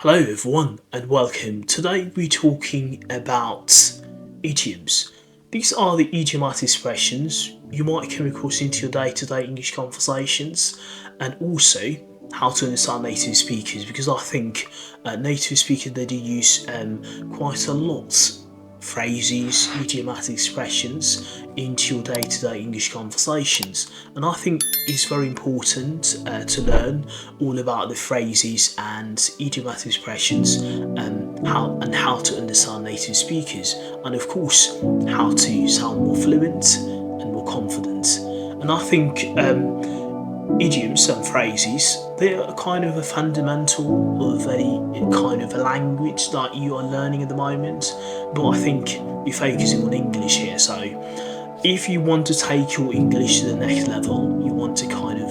Hello everyone and welcome. Today we're talking about idioms. These are the idiomatic expressions you might come across into your day-to-day English conversations, and also how to understand native speakers, because I think native speakers, they do use quite a lot phrases, idiomatic expressions into your day-to-day English conversations, and I think it's very important to learn all about the phrases and idiomatic expressions, how to understand native speakers, and of course how to sound more fluent and more confident. And I think idioms and phrases, they are kind of a fundamental of a kind of a language that you are learning at the moment, but I think we're focusing on English here. So if you want to take your English to the next level, you want to kind of,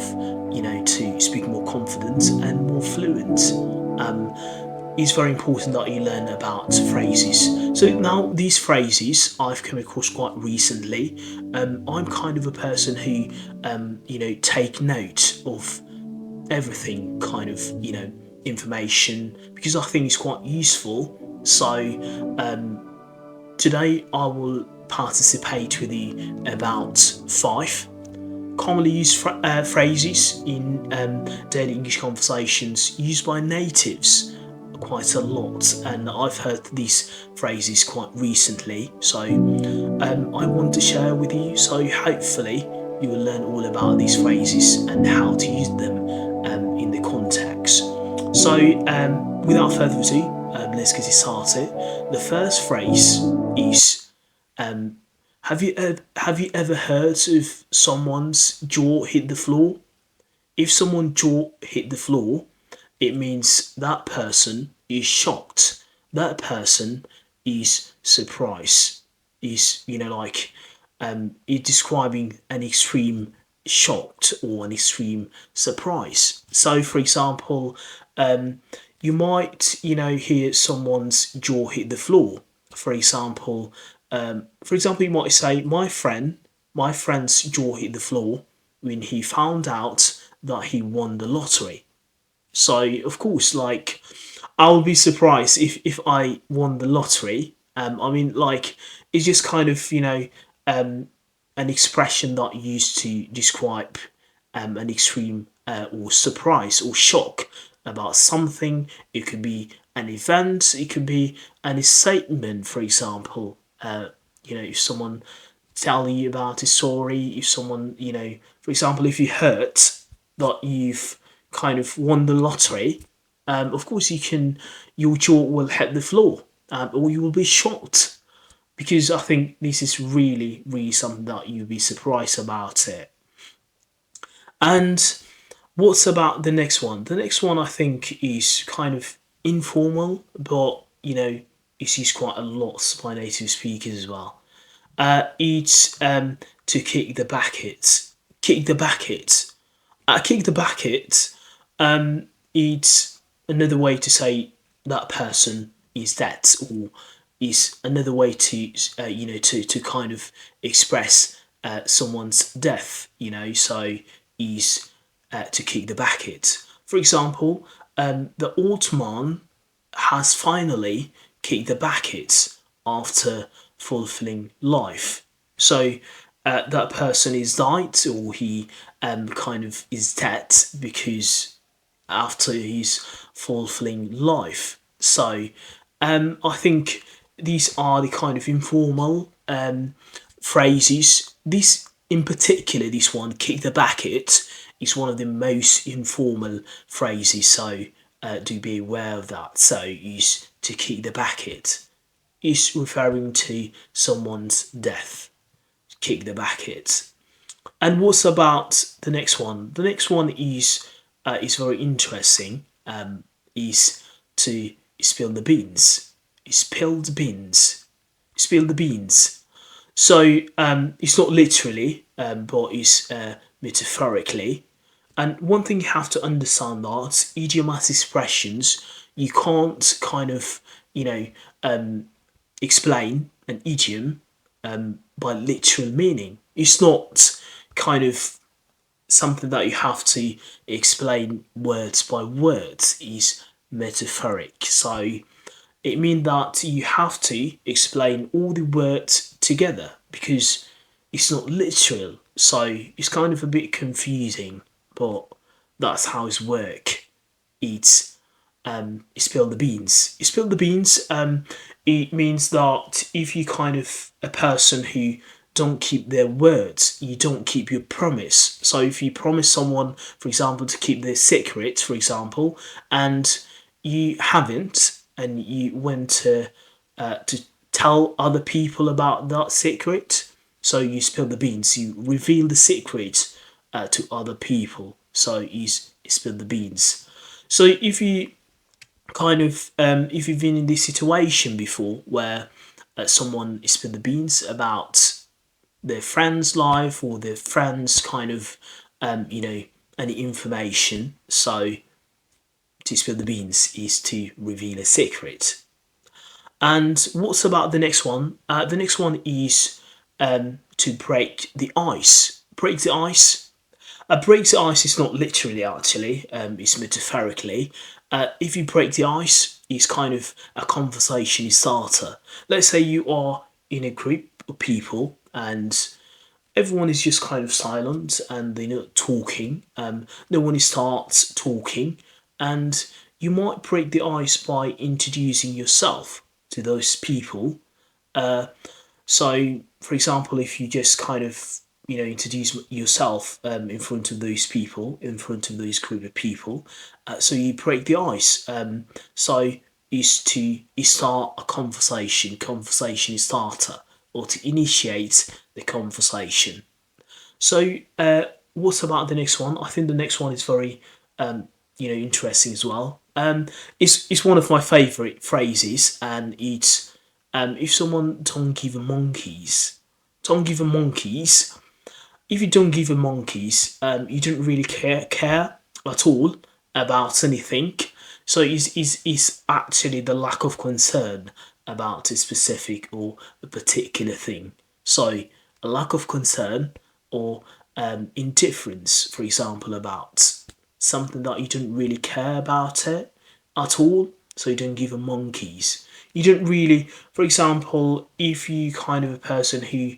to speak more confident and more fluent, it's very important that you learn about phrases. So now these phrases I've come across quite recently. I'm kind of a person who, take note of everything, kind of, information, because I think it's quite useful. So today I will participate with you about 5 commonly used phrases in daily English conversations used by natives quite a lot, and I've heard these phrases quite recently, so I want to share with you, so hopefully you will learn all about these phrases and how to use them in the context. So without further ado, let's get it started. The first phrase is, have you ever heard of someone's jaw hit the floor? If someone's jaw hit the floor, it means that person is shocked. That person is surprised. Is is describing an extreme shocked or an extreme surprise. So, for example, you might hear someone's jaw hit the floor. For example, you might say, my friend's jaw hit the floor when he found out that he won the lottery. So of course, like, I'll be surprised if I won the lottery. It's just kind of an expression that used to describe an extreme or surprise or shock about something. It could be an event. It could be an statement. For example, if someone tell you about a story, if someone, for example, if you heard that you've kind of won the lottery, of course your jaw will hit the floor, or you will be shocked, because I think this is really, really something that you'll be surprised about it. And what's about the next one? The next one I think is kind of informal, but it's used quite a lot by native speakers as well. It's to kick the bucket. Kick the bucket. Kick the bucket. It's another way to say that person is dead, or is another way to to kind of express someone's death. So is to kick the bucket. For example, the old man has finally kicked the bucket after fulfilling life. So that person is died, or he kind of is dead, because after his fulfilling life. So I think these are the kind of informal phrases. This in particular, this one, kick the bucket, is one of the most informal phrases. So do be aware of that. So is to kick the bucket is referring to someone's death. Kick the bucket. And what's about the next one? The next one is very interesting. Is to spill the beans. Spill the beans. Spill the beans. So it's not literally, but it's metaphorically. And one thing you have to understand, that idiomatic expressions, you can't kind of explain an idiom by literal meaning. It's not kind of something that you have to explain words by words. Is metaphoric. So it means that you have to explain all the words together because it's not literal. So it's kind of a bit confusing, but that's how it's work. It's you spill the beans. You spill the beans. It means that if you kind of a person who don't keep their words, you don't keep your promise. So if you promise someone, for example, to keep their secret, for example, and you haven't, and you went to tell other people about that secret, so you spill the beans. You reveal the secret to other people. So you spill the beans. So if you kind of if you've been in this situation before where someone spilled the beans about their friend's life or their friend's kind of any information, so to spill the beans is to reveal a secret. And what's about the next one? The next one is to break the ice. Break the ice. Break the ice is not literally actually, it's metaphorically. If you break the ice, it's kind of a conversation starter. Let's say you are in a group of people and everyone is just kind of silent and they're not talking. No one starts talking, and you might break the ice by introducing yourself to those people. So, for example, if you just kind of introduce yourself in front of those people, in front of those group of people, so you break the ice. So is to start a conversation starter, or to initiate the conversation. So what about the next one? I think the next one is very interesting as well. It's one of my favourite phrases, and it's if someone don't give a monkeys, don't give a monkeys. If you don't give a monkeys, you don't really care at all about anything. So is actually the lack of concern about a specific or a particular thing. So a lack of concern or indifference, for example, about something that you don't really care about it at all. So you don't give a monkeys. You don't really, for example, if you kind of a person who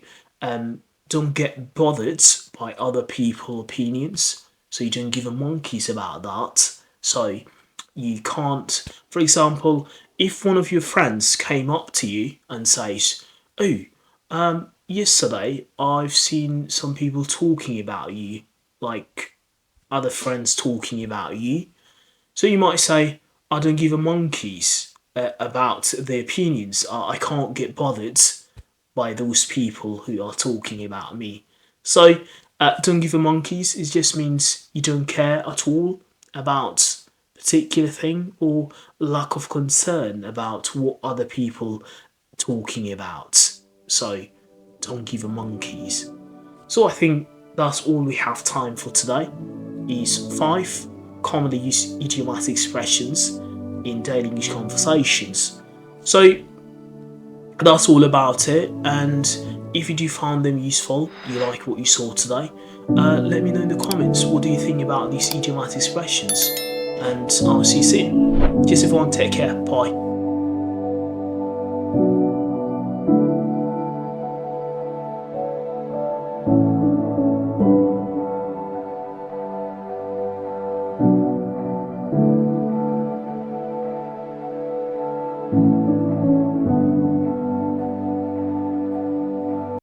don't get bothered by other people's opinions, so you don't give a monkeys about that. So you can't, for example, if one of your friends came up to you and says, "Oh, yesterday I've seen some people talking about you, like other friends talking about you," so you might say, "I don't give a monkeys about their opinions. I can't get bothered by those people who are talking about me." So, don't give a monkeys, it just means you don't care at all about a particular thing, or lack of concern about what other people are talking about. So, don't give a monkeys. So I think that's all we have time for today. Is 5 commonly used idiomatic expressions in daily English conversations. So that's all about it, and if you do find them useful, you like what you saw today, let me know in the comments what do you think about these idiomatic expressions, and I'll see you soon. Just everyone, take care, bye.